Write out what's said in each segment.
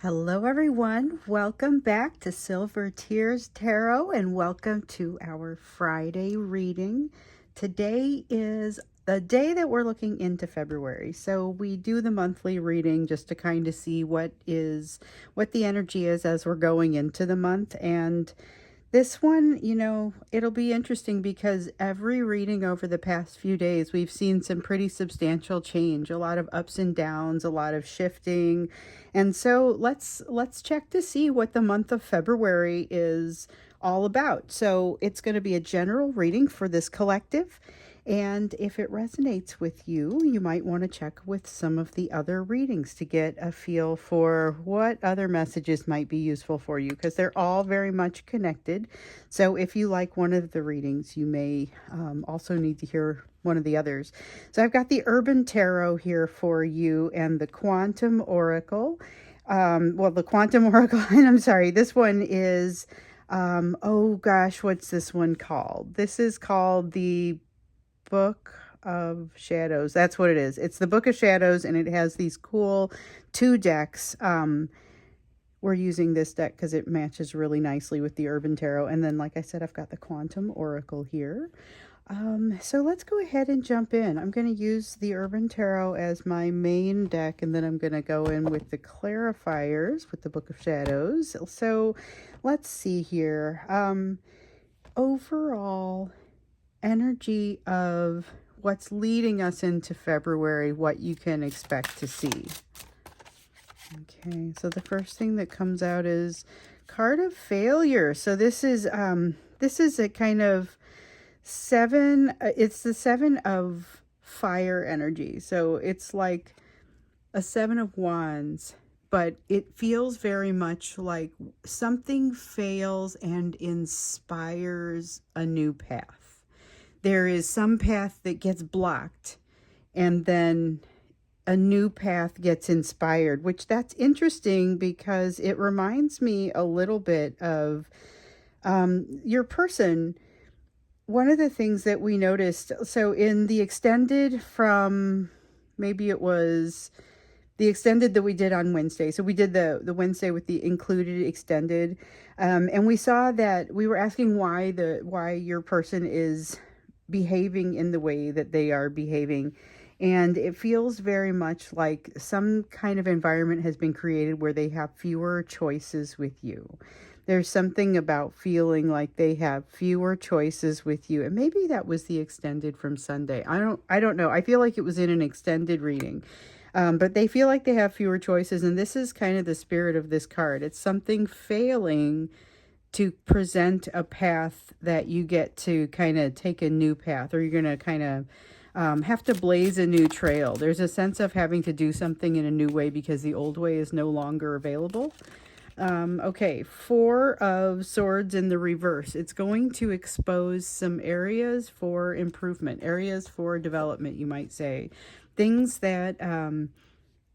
Hello, everyone. Welcome back to Silver Tears Tarot and welcome to our Friday reading. Today is the day that we're looking into February. So we do the monthly reading just to kind of see what the energy is as we're going into the month. And this one, it'll be interesting because every reading over the past few days, we've seen some pretty substantial change, a lot of ups and downs, a lot of shifting. And so let's check to see what the month of February is all about. So it's going to be a general reading for this collective. And if it resonates with you, you might want to check with some of the other readings to get a feel for what other messages might be useful for you, because they're all very much connected. So if you like one of the readings, you may also need to hear one of the others. So I've got the Urban Tarot here for you and the Quantum Oracle. The Quantum Oracle, and I'm sorry, this one is, oh gosh, what's this one called? This is called the Book of Shadows. That's what it is. It's the Book of Shadows, and it has these cool 2 decks. We're using this deck because it matches really nicely with the Urban Tarot. And then, like I said, I've got the Quantum Oracle here. So let's go ahead and jump in. I'm going to use the Urban Tarot as my main deck, and then I'm going to go in with the clarifiers with the Book of Shadows. So let's see here. Overall energy of what's leading us into February, what you can expect to see. Okay, so the first thing that comes out is card of failure. So this is a kind of 7, it's the 7 of fire energy. So it's like a 7 of wands, but it feels very much like something fails and inspires a new path. There is some path that gets blocked, and then a new path gets inspired, which that's interesting because it reminds me a little bit of your person. One of the things that we noticed, so in the extended from, maybe it was the extended that we did on Wednesday. So we did the Wednesday with the included extended. And we saw that we were asking why your person is behaving in the way that they are behaving. And it feels very much like some kind of environment has been created where they have fewer choices with you. There's something about feeling like they have fewer choices with you. And maybe that was the extended from Sunday. I don't know. I feel like it was in an extended reading. But they feel like they have fewer choices. And this is kind of the spirit of this card. It's something failing to present a path that you get to kind of take a new path, or you're going to kind of have to blaze a new trail. There's a sense of having to do something in a new way because the old way is no longer available. Okay, 4 of Swords in the reverse. It's going to expose some areas for improvement, areas for development, you might say. Things that,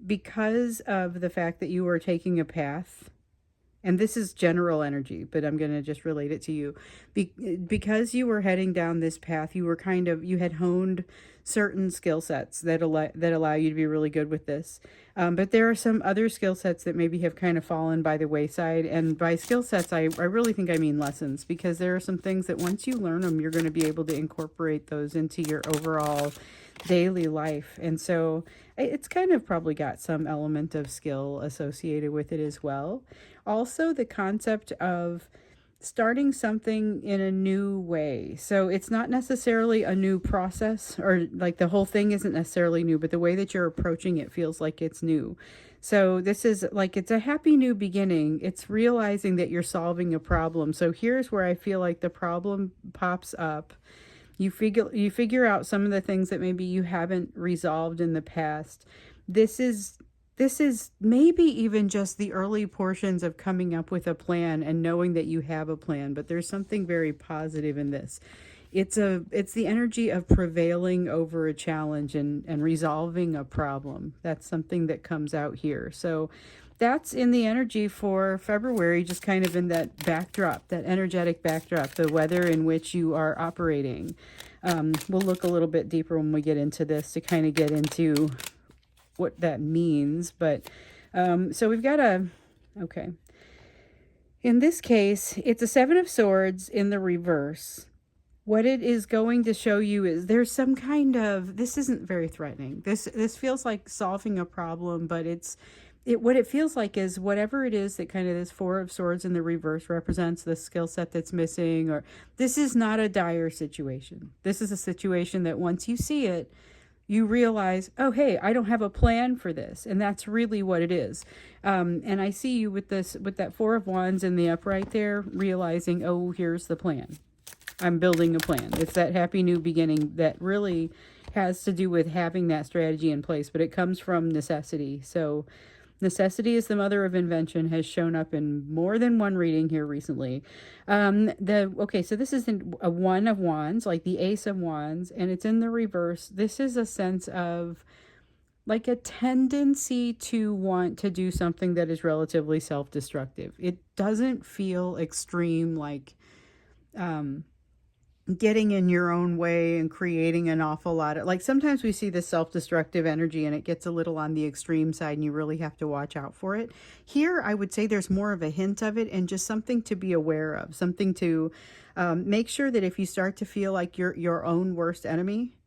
because of the fact that you are taking a path, and this is general energy, but I'm going to just relate it to you. Because you were heading down this path, you had honed certain skill sets that allow you to be really good with this. But there are some other skill sets that maybe have kind of fallen by the wayside. And by skill sets, I really think I mean lessons, because there are some things that once you learn them, you're going to be able to incorporate those into your overall daily life. And so it's kind of probably got some element of skill associated with it as well. Also, the concept of starting something in a new way. So it's not necessarily a new process, or like the whole thing isn't necessarily new, but the way that you're approaching it feels like it's new. So this is like, it's a happy new beginning. It's realizing that you're solving a problem. So here's where I feel like the problem pops up. You figure out some of the things that maybe you haven't resolved in the past. This is maybe even just the early portions of coming up with a plan and knowing that you have a plan, but there's something very positive in this. It's the energy of prevailing over a challenge and resolving a problem. That's something that comes out here. So that's in the energy for February, just kind of in that backdrop, that energetic backdrop, the weather in which you are operating. We'll look a little bit deeper when we get into this to kind of get into what that means. But so we've got Okay. In this case, it's a Seven of Swords in the reverse. What it is going to show you is there's some kind of, this isn't very threatening. This feels like solving a problem, but what it feels like is whatever it is that kind of this Four of Swords in the reverse represents, the skill set that's missing, or this is not a dire situation. This is a situation that once you see it, you realize, oh, hey, I don't have a plan for this. And that's really what it is. And I see you with this, with that Four of Wands in the upright there, realizing, oh, here's the plan. I'm building a plan. It's that happy new beginning that really has to do with having that strategy in place, but it comes from necessity. So necessity is the mother of invention has shown up in more than one reading here recently. Okay, so this is a One of Wands, like the Ace of Wands, and it's in the reverse. This is a sense of like a tendency to want to do something that is relatively self-destructive. It doesn't feel extreme, like getting in your own way and creating an awful lot of, like, sometimes we see this self-destructive energy and it gets a little on the extreme side and you really have to watch out for it. Here I would say there's more of a hint of it and just something to be aware of, something to make sure that if you start to feel like you're your own worst enemy,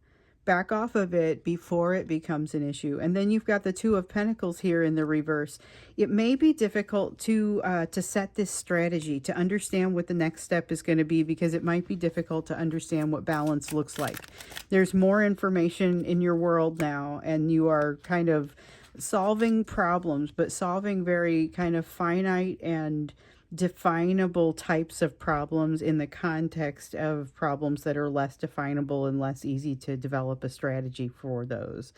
back off of it before it becomes an issue. And then you've got the Two of Pentacles here in the reverse. It may be difficult to set this strategy, to understand what the next step is going to be, because it might be difficult to understand what balance looks like. There's more information in your world now, and you are kind of solving problems, but solving very kind of finite and definable types of problems in the context of problems that are less definable and less easy to develop a strategy for those.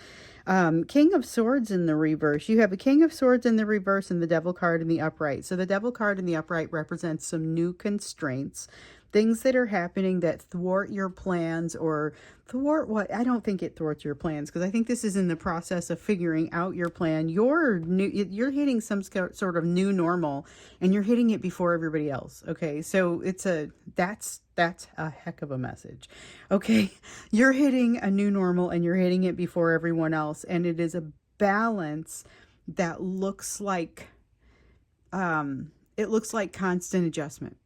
King of Swords in the reverse. You have a King of Swords in the reverse and the Devil card in the upright. So the Devil card in the upright represents some new constraints, things that are happening that thwart your plans, or thwart what? I don't think it thwarts your plans, because I think this is in the process of figuring out your plan. You're hitting some sort of new normal, and you're hitting it before everybody else. Okay, so that's a heck of a message. Okay, you're hitting a new normal and you're hitting it before everyone else, and it is a balance that looks like it looks like constant adjustment.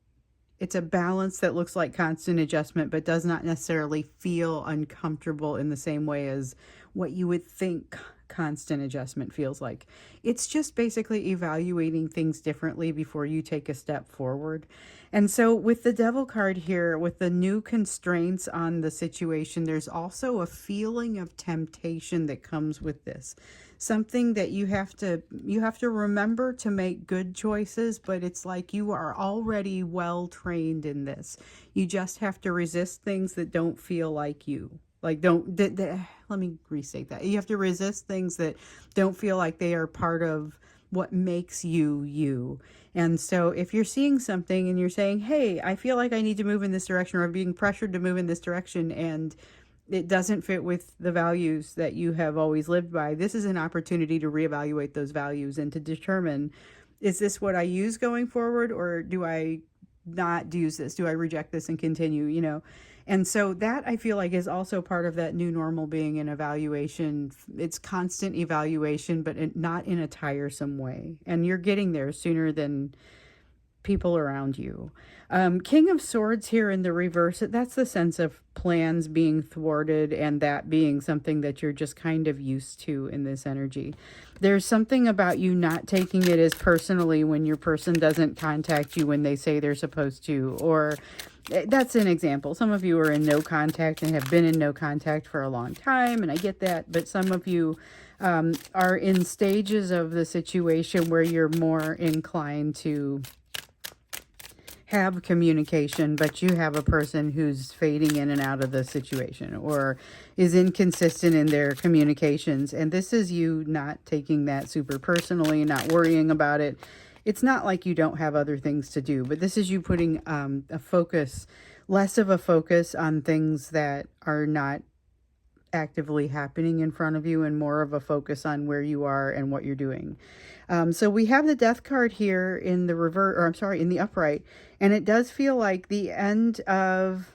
It's a balance that looks like constant adjustment, but does not necessarily feel uncomfortable in the same way as what you would think constant adjustment feels like. It's just basically evaluating things differently before you take a step forward. And so with the Devil card here, with the new constraints on the situation, there's also a feeling of temptation that comes with this. Something that you have to remember to make good choices, but it's like you are already well trained in this. You just have to resist things that don't feel like you. Like, let me restate that. You have to resist things that don't feel like they are part of what makes you you. And so if you're seeing something and you're saying, hey, I feel like I need to move in this direction, or I'm being pressured to move in this direction, and it doesn't fit with the values that you have always lived by, this is an opportunity to reevaluate those values and to determine, is this what I use going forward, or do I not use this? Do I reject this and continue, you know? And so that, I feel like, is also part of that new normal being an evaluation. It's constant evaluation, but not in a tiresome way. And you're getting there sooner than people around you. King of Swords here in the reverse, that's the sense of plans being thwarted, and that being something that you're just kind of used to in this energy. There's something about you not taking it as personally when your person doesn't contact you when they say they're supposed to, or that's an example. Some of you are in no contact and have been in no contact for a long time, and I get that, but some of you are in stages of the situation where you're more inclined to have communication, but you have a person who's fading in and out of the situation, or is inconsistent in their communications. And this is you not taking that super personally, not worrying about it. It's not like you don't have other things to do, but this is you putting a focus, less of a focus on things that are not actively happening in front of you, and more of a focus on where you are and what you're doing. So we have the Death card here in the reverse, or I'm sorry, in the upright, and it does feel like the end of,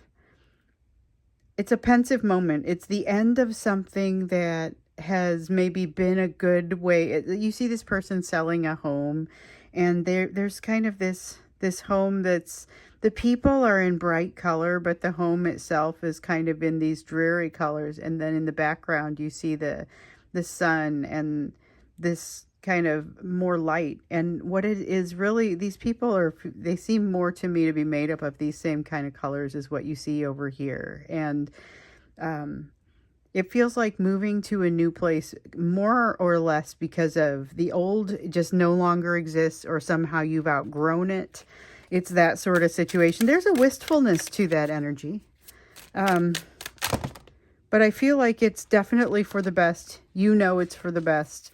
it's a pensive moment. It's the end of something that has maybe been a good way. You see this person selling a home, and there's kind of this home that's, the people are in bright color, but the home itself is kind of in these dreary colors. And then in the background, you see the sun and this kind of more light. And what it is really, these people are, they seem more to me to be made up of these same kind of colors as what you see over here. And it feels like moving to a new place more or less because of the old just no longer exists, or somehow you've outgrown it. It's that sort of situation. There's a wistfulness to that energy. But I feel like it's definitely for the best. You know it's for the best.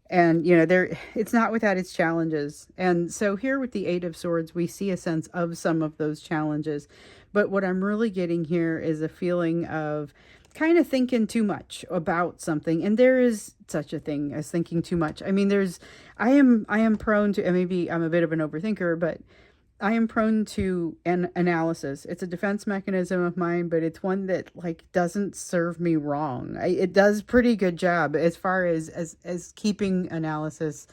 And, you know, it's not without its challenges. And so here with the Eight of Swords, we see a sense of some of those challenges. But what I'm really getting here is a feeling of kind of thinking too much about something. And there is such a thing as thinking too much. I mean, I am prone to, and maybe I'm a bit of an overthinker, but I am prone to an analysis. It's a defense mechanism of mine, but it's one that like doesn't serve me wrong. It does pretty good job as far as keeping analysis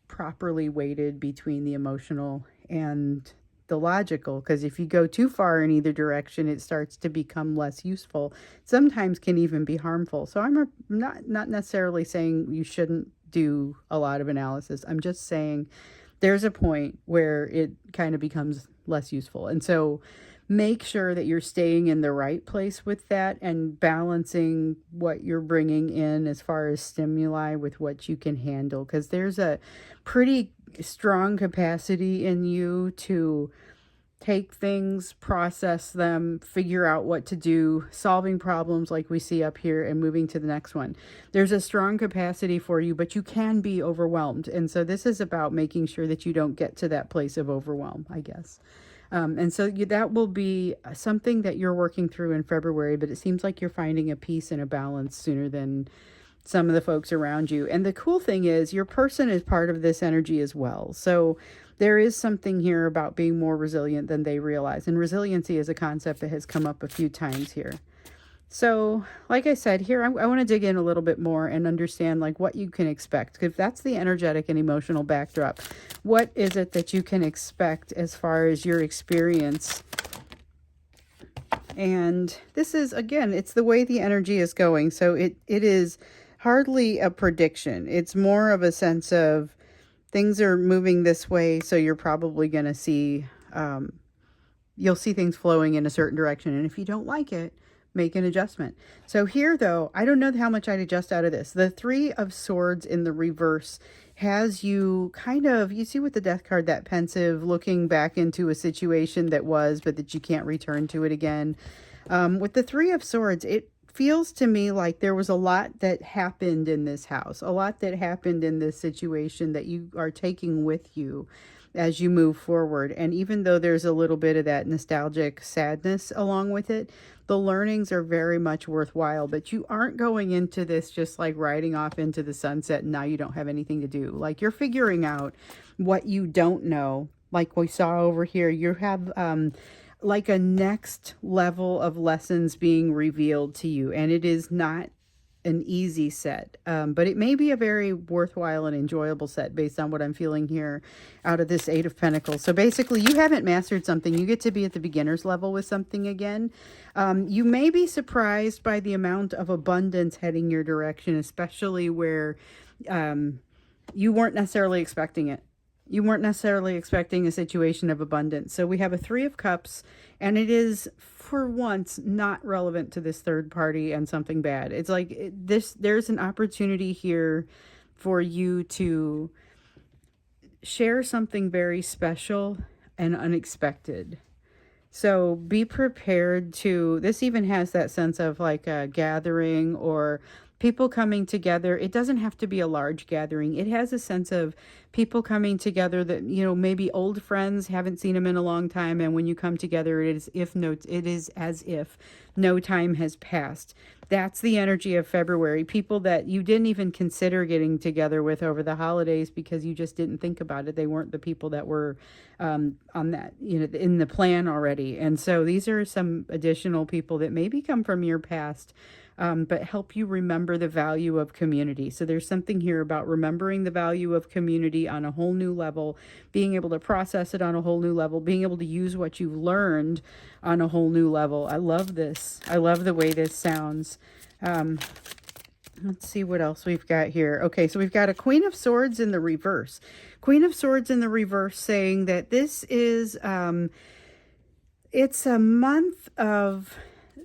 properly weighted between the emotional and the logical, because if you go too far in either direction, it starts to become less useful. Sometimes can even be harmful. So I'm not necessarily saying you shouldn't do a lot of analysis. I'm just saying there's a point where it kind of becomes less useful. And so make sure that you're staying in the right place with that and balancing what you're bringing in as far as stimuli with what you can handle. Because there's a pretty strong capacity in you to take things, process them, figure out what to do, solving problems like we see up here and moving to the next one. There's a strong capacity for you, but you can be overwhelmed. And so this is about making sure that you don't get to that place of overwhelm, I guess. And so that will be something that you're working through in February, but it seems like you're finding a peace and a balance sooner than some of the folks around you. And the cool thing is your person is part of this energy as well. So there is something here about being more resilient than they realize. And resiliency is a concept that has come up a few times here. So like I said, here I want to dig in a little bit more and understand like what you can expect. Because that's the energetic and emotional backdrop. What is it that you can expect as far as your experience? And this is, again, it's the way the energy is going. So it is hardly a prediction. It's more of a sense of things are moving this way, so you're probably going to see, you'll see things flowing in a certain direction. And if you don't like it, make an adjustment. So here, though, I don't know how much I'd adjust out of this. The Three of Swords in the reverse has you kind of, you see with the Death card, that pensive, looking back into a situation that was, but that you can't return to it again. With the Three of Swords, it feels to me like there was a lot that happened in this house, a lot that happened in this situation that you are taking with you as you move forward. And even though there's a little bit of that nostalgic sadness along with it, the learnings are very much worthwhile. But you aren't going into this just like riding off into the sunset and now you don't have anything to do. Like you're figuring out what you don't know. Like we saw over here, you have like a next level of lessons being revealed to you. And it is not an easy set, but it may be a very worthwhile and enjoyable set based on what I'm feeling here out of this Eight of Pentacles. So basically you haven't mastered something. You get to be at the beginner's level with something again. You may be surprised by the amount of abundance heading your direction, especially where you weren't necessarily expecting it. You weren't necessarily expecting a situation of abundance. So we have a Three of Cups, and it is for once not relevant to this third party and something bad. It's like there's an opportunity here for you to share something very special and unexpected. So be prepared to, this even has that sense of like a gathering or people coming together. It doesn't have to be a large gathering. It has a sense of people coming together that, you know, maybe old friends, haven't seen them in a long time. And when you come together, it is as if no time has passed. That's the energy of February. People that you didn't even consider getting together with over the holidays because you just didn't think about it. They weren't the people that were on that, you know, in the plan already. And so these are some additional people that maybe come from your past but help you remember the value of community. So there's something here about remembering the value of community on a whole new level, being able to process it on a whole new level, being able to use what you've learned on a whole new level. I love this. I love the way this sounds. Let's see what else we've got here. Okay, so we've got a Queen of Swords in the reverse. Queen of Swords in the reverse saying that this is, it's a month of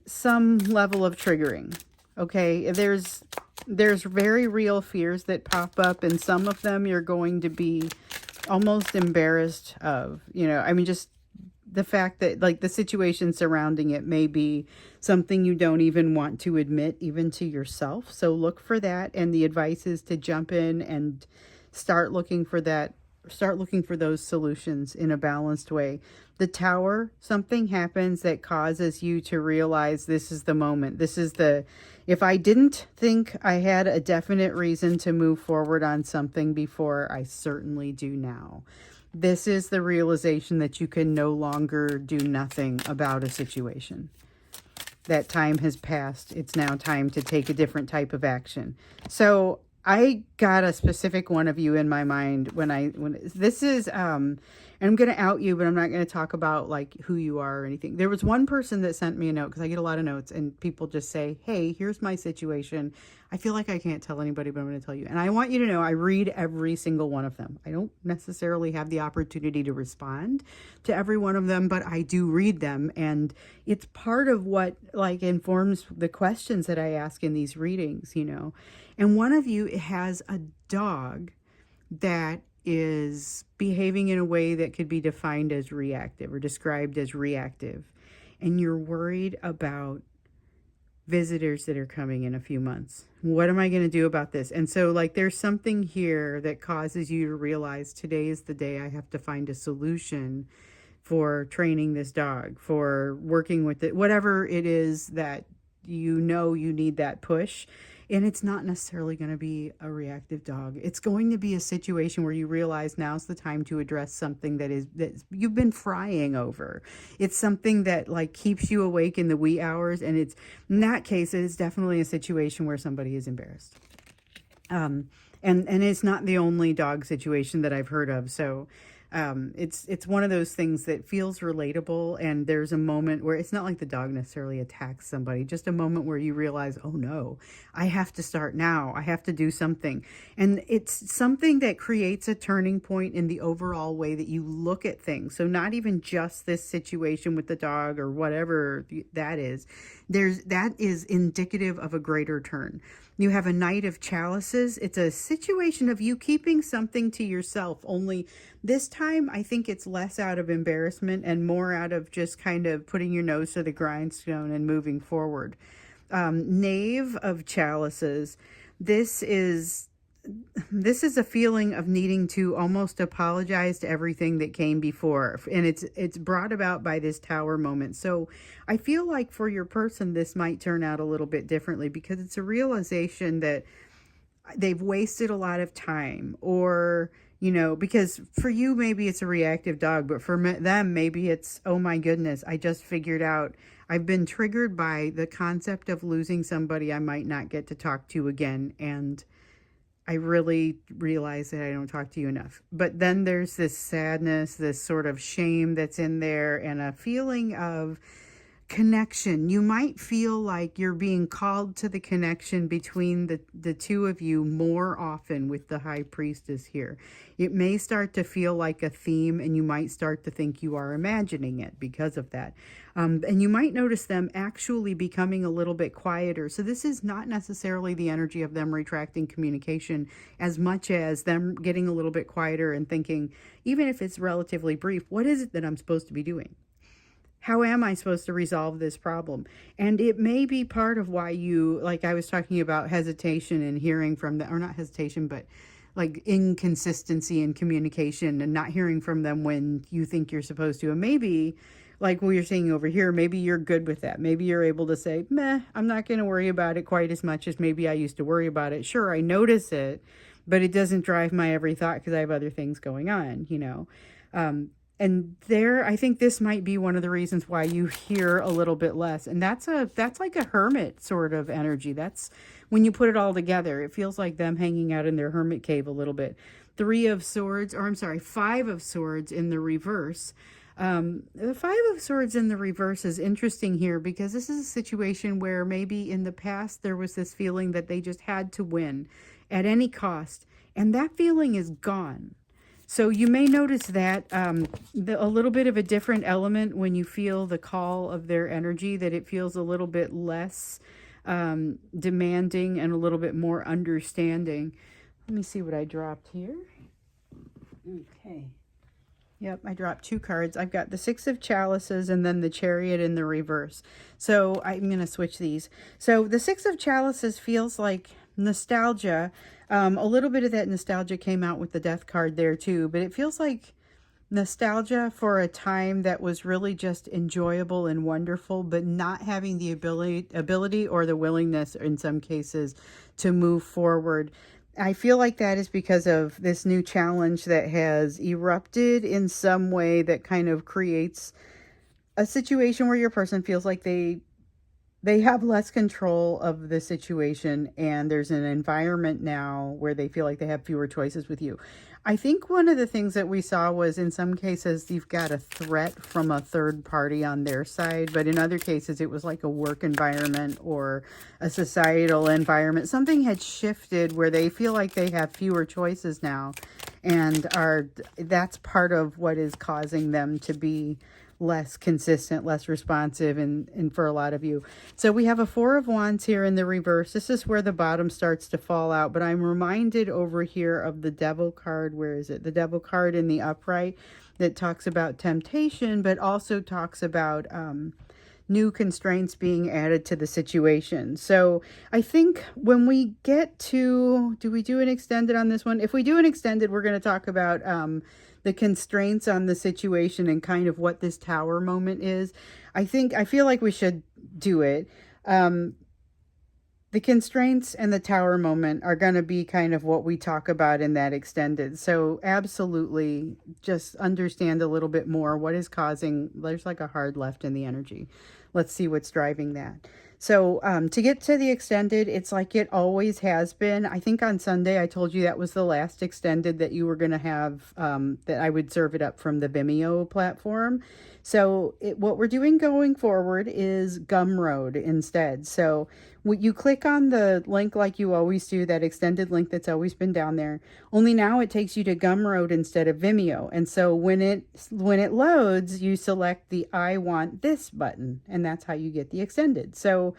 some level of triggering. Okay, there's very real fears that pop up, and some of them you're going to be almost embarrassed of. You know, I mean, just the fact that like the situation surrounding it may be something you don't even want to admit even to yourself. So look for that, and the advice is to jump in and start looking for that, start looking for those solutions in a balanced way. The Tower, something happens that causes you to realize this is the moment. This is the, if I didn't think I had a definite reason to move forward on something before, I certainly do now. This is the realization that you can no longer do nothing about a situation. That time has passed. It's now time to take a different type of action. So I got a specific one of you in my mind when this is, and I'm going to out you, but I'm not going to talk about like who you are or anything. There was one person that sent me a note, because I get a lot of notes, and people just say, hey, here's my situation. I feel like I can't tell anybody, but I'm going to tell you. And I want you to know I read every single one of them. I don't necessarily have the opportunity to respond to every one of them, but I do read them. And it's part of what like informs the questions that I ask in these readings, you know. And one of you has a dog that is behaving in a way that could be defined as reactive or described as reactive. And you're worried about visitors that are coming in a few months. What am I going to do about this? And so like there's something here that causes you to realize today is the day I have to find a solution for training this dog, for working with it, whatever it is that you know you need that push. And it's not necessarily going to be a reactive dog. It's going to be a situation where you realize now's the time to address something that you've been frying over. It's something that like keeps you awake in the wee hours. And it's, in that case, it is definitely a situation where somebody is embarrassed. And it's not the only dog situation that I've heard of. So it's one of those things that feels relatable, and there's a moment where it's not like the dog necessarily attacks somebody, just a moment where you realize, oh no, I have to start now. I have to do something. And it's something that creates a turning point in the overall way that you look at things. So not even just this situation with the dog or whatever that is. That is indicative of a greater turn. You have a Knight of Chalices. It's a situation of you keeping something to yourself, only this time I think it's less out of embarrassment and more out of just kind of putting your nose to the grindstone and moving forward. Knave of Chalices. This is a feeling of needing to almost apologize to everything that came before, and it's brought about by this Tower moment. So I feel like for your person this might turn out a little bit differently, because it's a realization that they've wasted a lot of time, or you know, because for you maybe it's a reactive dog, but for them maybe it's, oh my goodness, I just figured out I've been triggered by the concept of losing somebody I might not get to talk to again, and I really realize that I don't talk to you enough. But then there's this sadness, this sort of shame that's in there, and a feeling of connection. You might feel like you're being called to the connection between the two of you more often with the High Priestess here. It may start to feel like a theme, and you might start to think you are imagining it because of that. And you might notice them actually becoming a little bit quieter. So this is not necessarily the energy of them retracting communication as much as them getting a little bit quieter and thinking, even if it's relatively brief, what is it that I'm supposed to be doing? How am I supposed to resolve this problem? And it may be part of why you, like I was talking about hesitation and hearing from them, or not hesitation, but like inconsistency in communication and not hearing from them when you think you're supposed to. And maybe, like what you're seeing over here, maybe you're good with that. Maybe you're able to say, meh, I'm not going to worry about it quite as much as maybe I used to worry about it. Sure, I notice it, but it doesn't drive my every thought because I have other things going on, you know. And there, I think this might be one of the reasons why you hear a little bit less. And that's like a hermit sort of energy. That's when you put it all together, it feels like them hanging out in their hermit cave a little bit. Three of Swords, or I'm sorry, Five of Swords in the reverse. The Five of Swords in the reverse is interesting here because this is a situation where maybe in the past there was this feeling that they just had to win at any cost. And that feeling is gone. So you may notice that a little bit of a different element when you feel the call of their energy, that it feels a little bit less demanding and a little bit more understanding. Let me see what I dropped here. Okay. Yep, I dropped 2 cards. I've got the Six of Chalices and then the Chariot in the reverse. So I'm going to switch these. So the Six of Chalices feels like nostalgia. A little bit of that nostalgia came out with the Death card there too, but it feels like nostalgia for a time that was really just enjoyable and wonderful, but not having the ability or the willingness in some cases to move forward. I feel like that is because of this new challenge that has erupted in some way that kind of creates a situation where your person feels like they have less control of the situation, and there's an environment now where they feel like they have fewer choices with you. I think one of the things that we saw was in some cases you've got a threat from a third party on their side, but in other cases it was like a work environment or a societal environment. Something had shifted where they feel like they have fewer choices now, and that's part of what is causing them to be less consistent, less responsive, and for a lot of you. So we have a Four of Wands here in the reverse. This is where the bottom starts to fall out, but I'm reminded over here of the Devil card. Where is it? The Devil card in the upright that talks about temptation, but also talks about new constraints being added to the situation. So I think when we get to, do we do an extended on this one? If we do an extended, we're going to talk about the constraints on the situation and kind of what this Tower moment is. I feel like we should do it. The constraints and the Tower moment are going to be kind of what we talk about in that extended. So absolutely just understand a little bit more what is causing, there's like a hard left in the energy. Let's see what's driving that. So to get to the extended, it's like it always has been. I think on Sunday I told you that was the last extended that you were going to have, that I would serve it up from the Vimeo platform. So what we're doing going forward is Gumroad instead. So you click on the link like you always do, that extended link that's always been down there. Only now it takes you to Gumroad instead of Vimeo. And so when it loads, you select the I want this button, and that's how you get the extended. So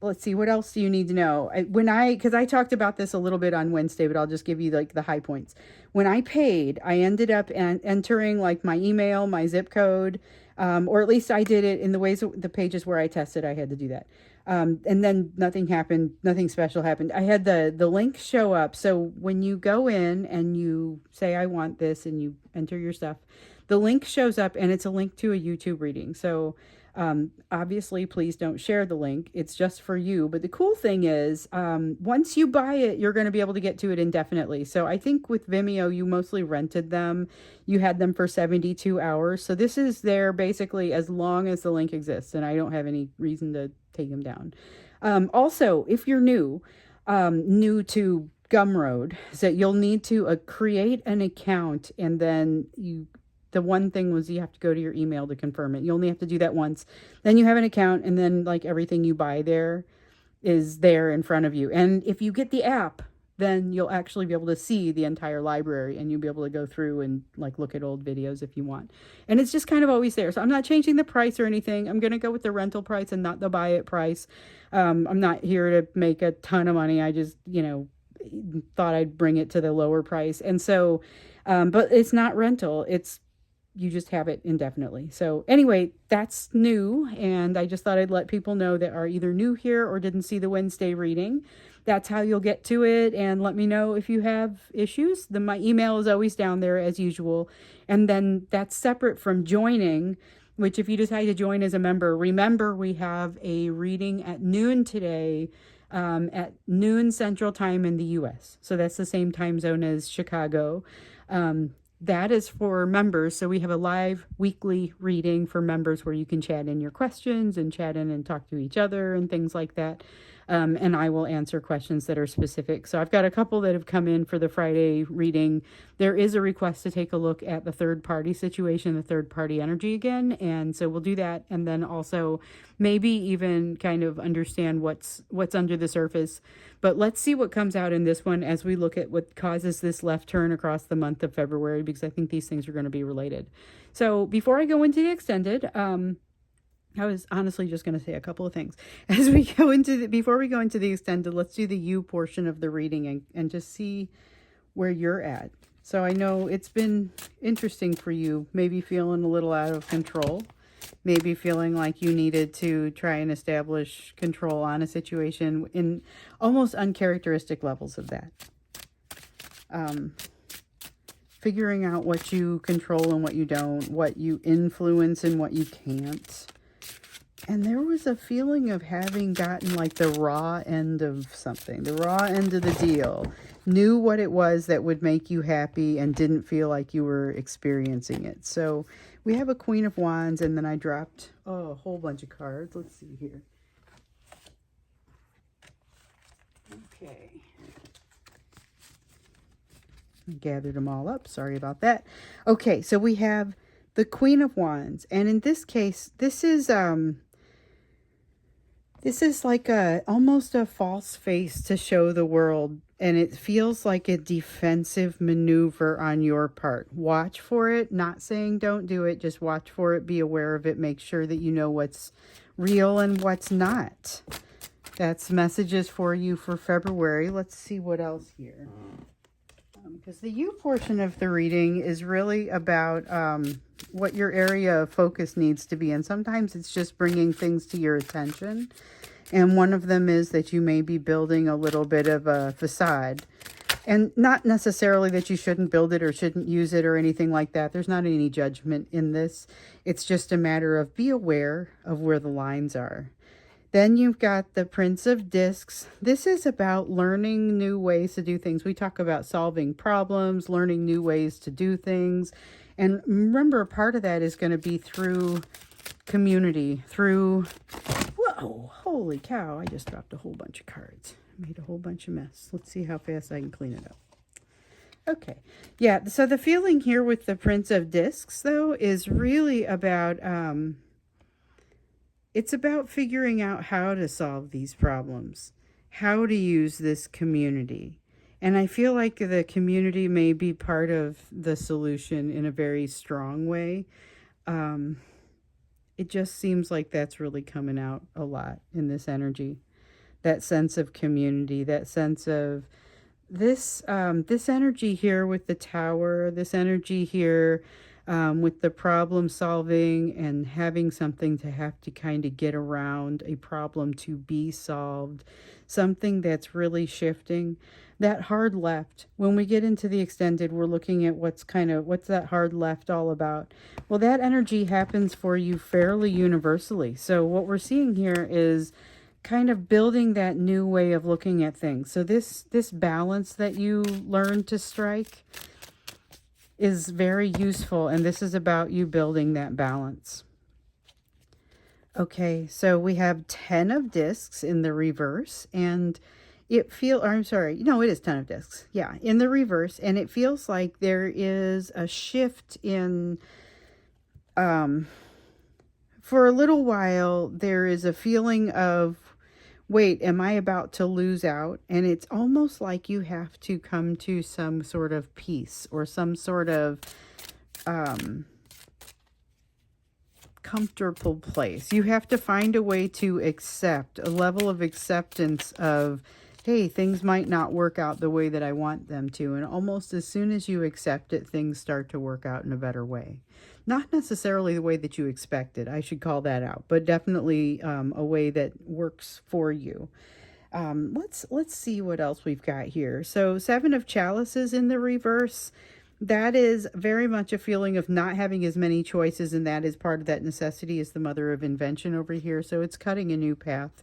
let's see, what else do you need to know? Because I talked about this a little bit on Wednesday, but I'll just give you like the high points. When I paid, I ended up entering like my email, my zip code, or at least I did it in the pages where I tested, I had to do that. And then nothing happened, nothing special happened. I had the link show up. So when you go in and you say, I want this, and you enter your stuff, the link shows up and it's a link to a YouTube reading. So obviously, please don't share the link. It's just for you. But the cool thing is, once you buy it, you're going to be able to get to it indefinitely. So I think with Vimeo, you mostly rented them. You had them for 72 hours. So this is there basically as long as the link exists. And I don't have any reason to take them down. Also, if you're new to Gumroad, so you'll need to create an account, and then the one thing was you have to go to your email to confirm it. You only have to do that once. Then you have an account, and then like everything you buy there is there in front of you. And if you get the app, then you'll actually be able to see the entire library, and you'll be able to go through and like look at old videos if you want. And it's just kind of always there. So I'm not changing the price or anything. I'm going to go with the rental price and not the buy it price. I'm not here to make a ton of money. I just, thought I'd bring it to the lower price. And so, but it's not rental. You just have it indefinitely. So anyway, that's new. And I just thought I'd let people know that are either new here or didn't see the Wednesday reading. That's how you'll get to it. And let me know if you have issues. My email is always down there as usual. And then that's separate from joining, which if you decide to join as a member, remember we have a reading at noon today, at noon Central Time in the US. So that's the same time zone as Chicago. that is for members. So we have a live weekly reading for members where you can chat in your questions and chat in and talk to each other and things like that. And I will answer questions that are specific. So I've got a couple that have come in for the Friday reading. There is a request to take a look at the third party situation, the third party energy again. And so we'll do that. And then also maybe even kind of understand what's under the surface. But let's see what comes out in this one as we look at what causes this left turn across the month of February, because I think these things are going to be related. So before I go into the extended, I was honestly just going to say a couple of things. As we go into before we go into the extended, let's do the you portion of the reading and just see where you're at. So I know it's been interesting for you, maybe feeling a little out of control, maybe feeling like you needed to try and establish control on a situation in almost uncharacteristic levels of that. Figuring out what you control and what you don't, what you influence and what you can't. And there was a feeling of having gotten like the raw end of something, the raw end of the deal, knew what it was that would make you happy and didn't feel like you were experiencing it. So we have a Queen of Wands, and then I dropped a whole bunch of cards. Let's see here. Okay. I gathered them all up. Sorry about that. Okay, so we have the Queen of Wands. And in this case, this is like almost a false face to show the world, and it feels like a defensive maneuver on your part. Watch for it, not saying don't do it, just watch for it, be aware of it, make sure that you know what's real and what's not. That's messages for you for February. Let's see what else here. Because the you portion of the reading is really about what your area of focus needs to be. And sometimes it's just bringing things to your attention. And one of them is that you may be building a little bit of a facade. And not necessarily that you shouldn't build it or shouldn't use it or anything like that. There's not any judgment in this. It's just a matter of be aware of where the lines are. Then you've got the Prince of Discs. This is about learning new ways to do things. We talk about solving problems, learning new ways to do things. And remember, part of that is going to be through community, through... Whoa, holy cow, I just dropped a whole bunch of cards. Made a whole bunch of mess. Let's see how fast I can clean it up. Okay, yeah, so the feeling here with the Prince of Discs, though, is really about... it's about figuring out how to solve these problems, how to use this community. And I feel like the community may be part of the solution in a very strong way. It just seems like that's really coming out a lot in this energy. That sense of community, that sense of this energy here with the Tower, this energy here with the problem solving and having something to have to kind of get around, a problem to be solved, something that's really shifting. That hard left, when we get into the extended, we're looking at what's that hard left all about. Well, that energy happens for you fairly universally. So what we're seeing here is kind of building that new way of looking at things. So this balance that you learn to strike is very useful, and this is about you building that balance. Okay, so we have 10 of discs in the reverse, and it is 10 of discs. Yeah, in the reverse, and it feels like there is a shift in, for a little while, there is a feeling of, wait, am I about to lose out? And it's almost like you have to come to some sort of peace or some sort of comfortable place. You have to find a way to accept, a level of acceptance of, hey, things might not work out the way that I want them to. And almost as soon as you accept it, things start to work out in a better way. Not necessarily the way that you expected, I should call that out, but definitely a way that works for you. Let's see what else we've got here. So 7 of Chalices in the reverse. That is very much a feeling of not having as many choices, and that is part of that necessity is the Mother of Invention over here. So it's cutting a new path,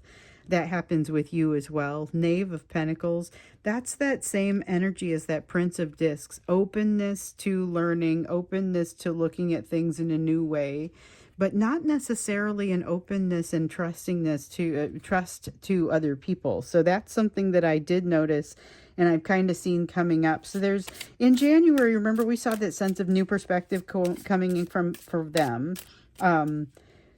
that happens with you as well. Knave of Pentacles, that's that same energy as that Prince of Discs. Openness to learning, openness to looking at things in a new way, but not necessarily an openness and trustingness to trust to other people. So that's something that I did notice and I've kind of seen coming up. So there's, in January, remember we saw that sense of new perspective coming in for them.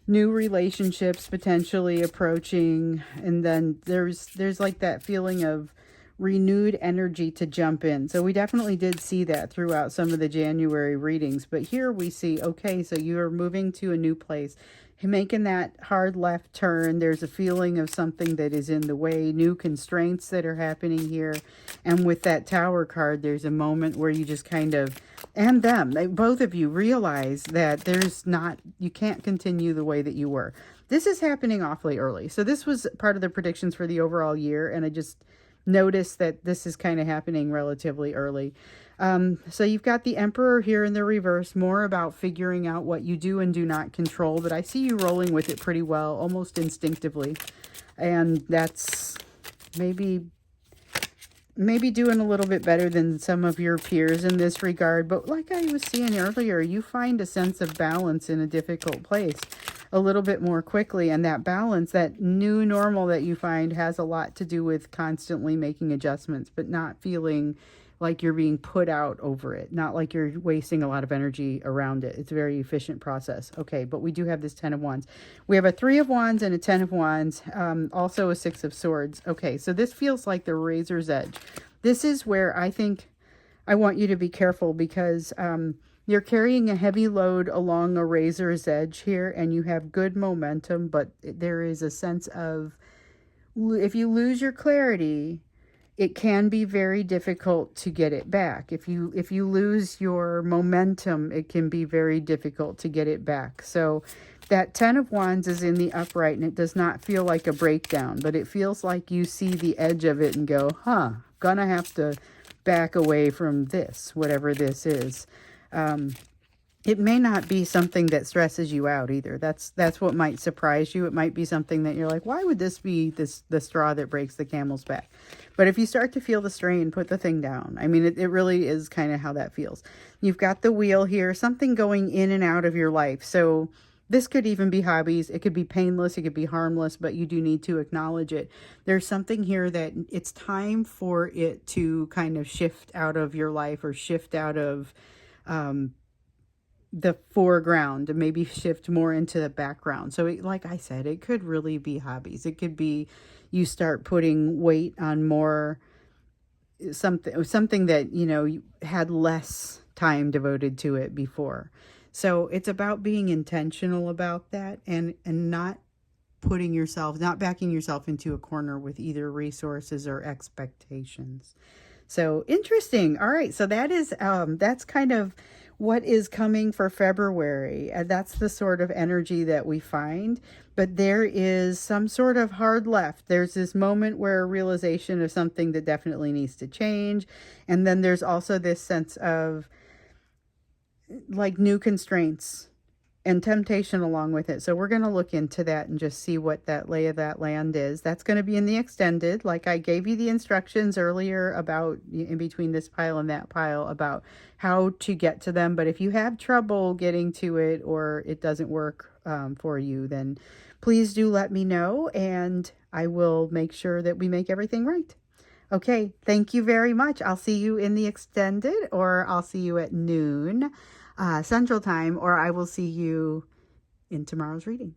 New relationships potentially approaching, and then there's like that feeling of renewed energy to jump in. So we definitely did see that throughout some of the January readings, but here we see, okay, so you are moving to a new place, making that hard left turn. There's a feeling of something that is in the way, new constraints that are happening here. And with that Tower card, there's a moment where you just kind of, and both of you realize that you can't continue the way that you were. This is happening awfully early. So this was part of the predictions for the overall year, and I just notice that this is kind of happening relatively early. So you've got the Emperor here in the reverse, more about figuring out what you do and do not control, but I see you rolling with it pretty well, almost instinctively. And that's maybe doing a little bit better than some of your peers in this regard. But like I was seeing earlier, you find a sense of balance in a difficult place a little bit more quickly. And that balance, that new normal that you find, has a lot to do with constantly making adjustments, but not feeling like you're being put out over it, not like you're wasting a lot of energy around it. It's a very efficient process. Okay, but we do have this 10 of Wands. We have a 3 of Wands and a 10 of Wands, also a 6 of Swords. Okay, so this feels like the razor's edge. This is where I think I want you to be careful, because you're carrying a heavy load along a razor's edge here, and you have good momentum, but there is a sense of, if you lose your clarity, it can be very difficult to get it back. If you lose your momentum, it can be very difficult to get it back. So that 10 of Wands is in the upright, and it does not feel like a breakdown, but it feels like you see the edge of it and go, gonna have to back away from this, whatever this is. It may not be something that stresses you out either. That's what might surprise you. It might be something that you're like, why would this be the straw that breaks the camel's back? But if you start to feel the strain, put the thing down. I mean, it really is kind of how that feels. You've got the Wheel here, something going in and out of your life. So this could even be hobbies. It could be painless. It could be harmless, but you do need to acknowledge it. There's something here that it's time for it to kind of shift out of your life, or shift out of the foreground, and maybe shift more into the background. So like I said, it could really be hobbies. It could be you start putting weight on more something that, you had less time devoted to it before. So it's about being intentional about that, and not backing yourself into a corner with either resources or expectations. So interesting. All right. So that's kind of what is coming for February. And that's the sort of energy that we find. But there is some sort of hard left. There's this moment where a realization of something that definitely needs to change. And then there's also this sense of like new constraints and temptation along with it. So we're going to look into that and just see what that lay of that land is. That's going to be in the extended. Like I gave you the instructions earlier about, in between this pile and that pile, about how to get to them. But if you have trouble getting to it, or it doesn't work for you, then please do let me know, and I will make sure that we make everything right. Okay, thank you very much. I'll see you in the extended, or I'll see you at noon Central Time, or I will see you in tomorrow's reading.